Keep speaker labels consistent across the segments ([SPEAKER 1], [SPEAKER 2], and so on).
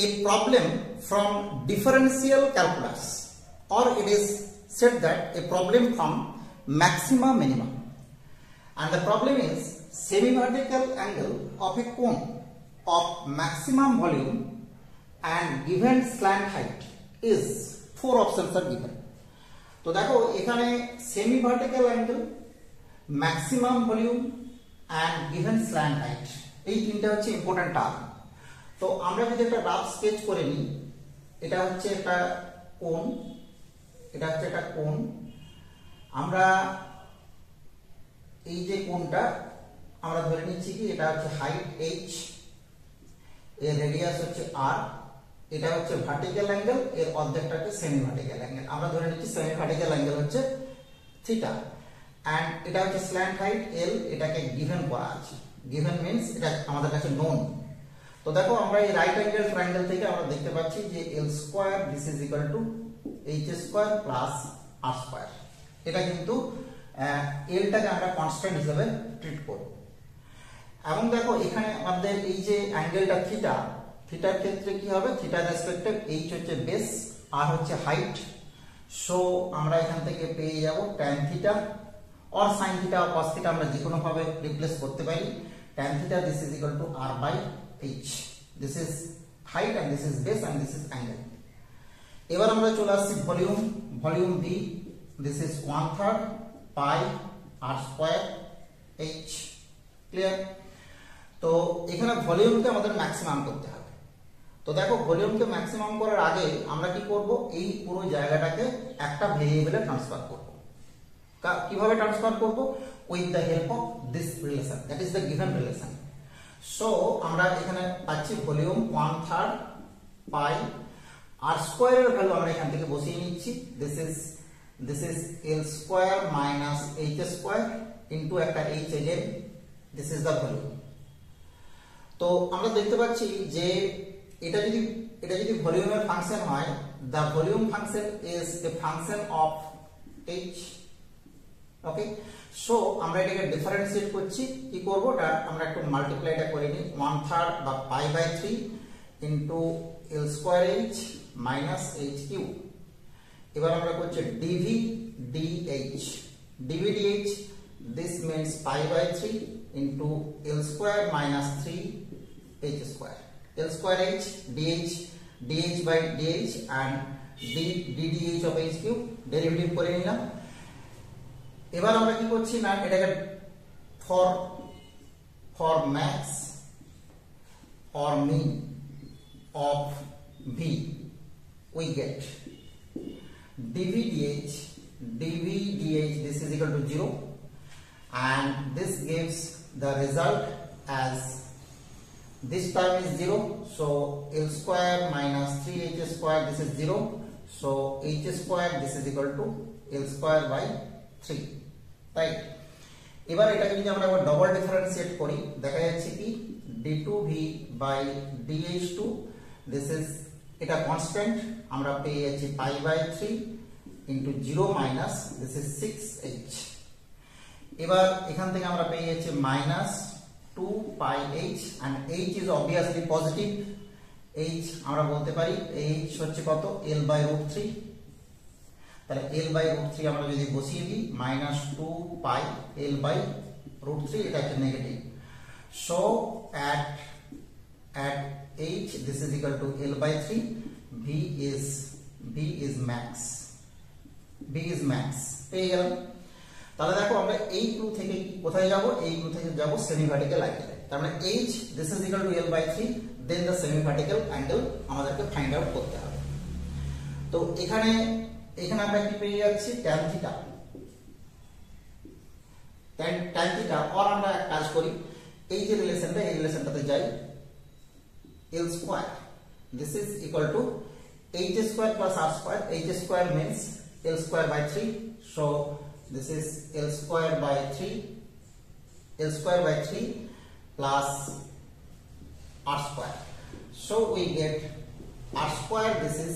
[SPEAKER 1] a problem from differential calculus, or it is said that a problem from maxima minima, and the problem is semi-vertical angle of a cone of maximum volume and given slant height is 4 options are given. তো দেখো এখানে semi vertical angle, maximum volume and given slant height, এই তিনটা হচ্ছে important term. তো আমরা যদি একটা রাফ স্কেচ করে নিই, এটা হচ্ছে একটা কোণ, এটা হচ্ছে একটা কোণ। আমরা এই যে কোণটা আমরা ধরে নিচ্ছি কি এটা হচ্ছে হাইট h, এর রেডিয়াস হচ্ছে r, এটা হচ্ছে ভার্টিক্যাল অ্যাঙ্গেল, এর অর্ধেকটাকে সেমি ভার্টিক্যাল অ্যাঙ্গেল। আমরা ধরে নিচ্ছি সেমি ভার্টিক্যাল অ্যাঙ্গেল হচ্ছে থিটা, এন্ড এটা হচ্ছে স্ল্যান্ট হাইট l, এটাকে গিভেন করা আছে। গিভেন মিন্স এটা আমাদের কাছে নোন। তো দেখো আমরা এই রাইট অ্যাঙ্গেল ট্রায়াঙ্গেল থেকে আমরা দেখতে পাচ্ছি যে l square this is equal two h square plus r square. এটা কিন্তু l টাকে আমরা কনস্ট্যান্ট হিসেবে ট্রিট করব। এবং দেখো এখানে আমাদের এই যে অ্যাঙ্গেলটা থিটা, থিটার ক্ষেত্রে কি হবে, থিটার রেসপেক্টে h হচ্ছে বেস, r হচ্ছে হাইট। সো আমরা এখান থেকে পেয়ে যাব tan theta or sin theta or cos theta, আমরা যে কোনো ভাবে রিপ্লেস করতে পারি। tan theta this is equal to r by h, this is height and this is base and this is angle. এবার আমরা চলে আসছি volume, volume v, this is 1/3 pi r square h। Clear? তো এখানে ভলিউমকে আমাদের maximum করতে হবে। তো দেখো ভলিউমকে ম্যাক্সিমাম করার আগে আমরা কি করব, এই পুরো জায়গাটাকে একটা ভেরিয়েবলে ট্রান্সফার করব। কিভাবে ট্রান্সফার করব? With the help of this relation, that is the given relation. So আমরা এখানে পাচ্ছি ভলিউম 1/3 পাই r স্কয়ার এর ভ্যালু আমরা এখান থেকে বসিয়ে নিচ্ছি। This is l square minus h square into একটা h again, this is the volume. তো আমরা দেখতে পাচ্ছি যে এটা যদি ভলিউমের ফাংশন হয়, the volume function is a function of h, okay. So আমরা এটাকে ডিফারেন্সিয়েট করছি, কি করব, এটা আমরা একটু মাল্টিপ্লাইটা করে নিই, 1/3 বা pi by 3 into l square h minus h cube. এবার আমরা করছি dv dh, dv dh, this means pi by 3 into l square minus 3 h square, l square h dh, dh by dh and ddh of h cube derivative করে নিলাম। এবার আমরা কি করছি না, এটাকে for max or mean of v we get dv dh, this is equal to 0, and this gives the result as this term is 0, so l square minus 3h square, this is 0, so h square this is equal to l square by 3, right? এবার এটাকে যদি আমরা আবার double differentiate করি, দেখা যাচ্ছে কি d2v by dh2, this is এটা কনস্ট্যান্ট, আমরা পেয়ে যাচ্ছি pi by 3 into 0 minus this is 6h। এবার এখান থেকে আমরা পেয়ে যাচ্ছি minus 2 pi h, and h is obviously positive, h আমরা বলতে পারি h হচ্ছে কত, l by root 3, তাহলে l by root 3 আমরা যদি বসিয়ে দিই minus 2 pi l by root 3, এটা হচ্ছে negative. So at h this is equal to l by 3, v is max, v is max পেয়ে গেলাম। তাহলে দেখো আমরা এই ক্লু থেকে কোথায় যাব, এই ক্লু থেকে যাব সেমি ভার্টিক্যাল অ্যাঙ্গেলে। তার মানে h this is equal to l by 3, then the semi vertical angle আমাদেরকে ফাইন্ড আউট করতে হবে। তো এখানে আমরা কি পেয়ে যাচ্ছি, tan থিটা, tan থিটা, আর আমরা এক কাজ করি, এই যে রিলেশনটা, এই রিলেশনটাতে যাই, l square this is equal to h square plus r square, h square means l square by 3, so this is l square by 3 plus r square, so we get r square, this is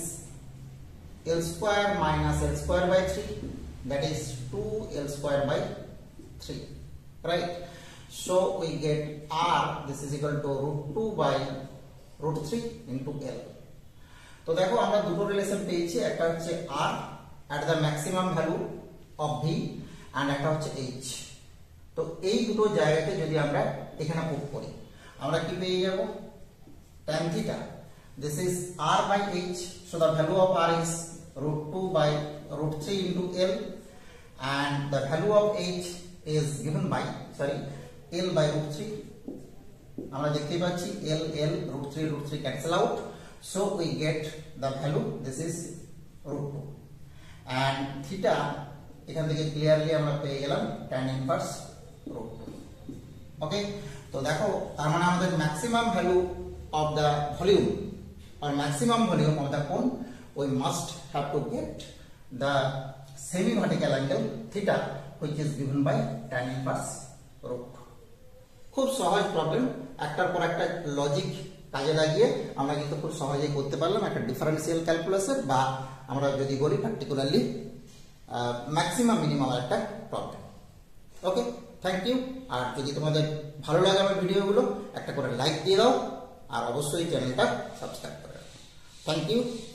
[SPEAKER 1] l square minus l square by 3, that is 2l square by 3, right? So we get r, this is equal to root 2 by √3 into L. তো দেখো আমরা দুটো relation পেয়েছি, একটা হচ্ছে আর at the maximum value of V and একটা হচ্ছে এইচ। তো এই দুটো জায়গাতে যদি আমরা এখানে পুট করি আমরা কি পেয়ে যাব, tan theta this is r by h, so the value of r is √2 by √3 into l and the value of h is given by l by √3। আমরা দেখতে পাচ্ছি l √3 cancel out, so we get the value this is √2 and theta এখান থেকে clearly আমরা পেয়ে গেলাম tan inverse √2। ওকে, তো দেখো তার মানে আমাদের maximum value of the volume or maximum volume of the cone we must have to get the semi vertical angle theta which is given by tan inverse √2। খুব সহজ প্রবলেম, একটার পর একটা লজিক কাজে লাগিয়ে আমরা কিন্তু খুব সহজেই করতে পারলাম একটা ডিফারেন্সিয়াল ক্যালকুলাসের, বা আমরা যদি বলি পার্টিকুলারলি ম্যাক্সিমাম মিনিমাম একটা প্রবলেম। Okay, thank you. আর যদি তোমাদের ভালো লাগে আমার ভিডিওগুলো একটা করে লাইক দিয়ে দাও আর অবশ্যই চ্যানেলটা সাবস্ক্রাইব করে দাও। Thank you.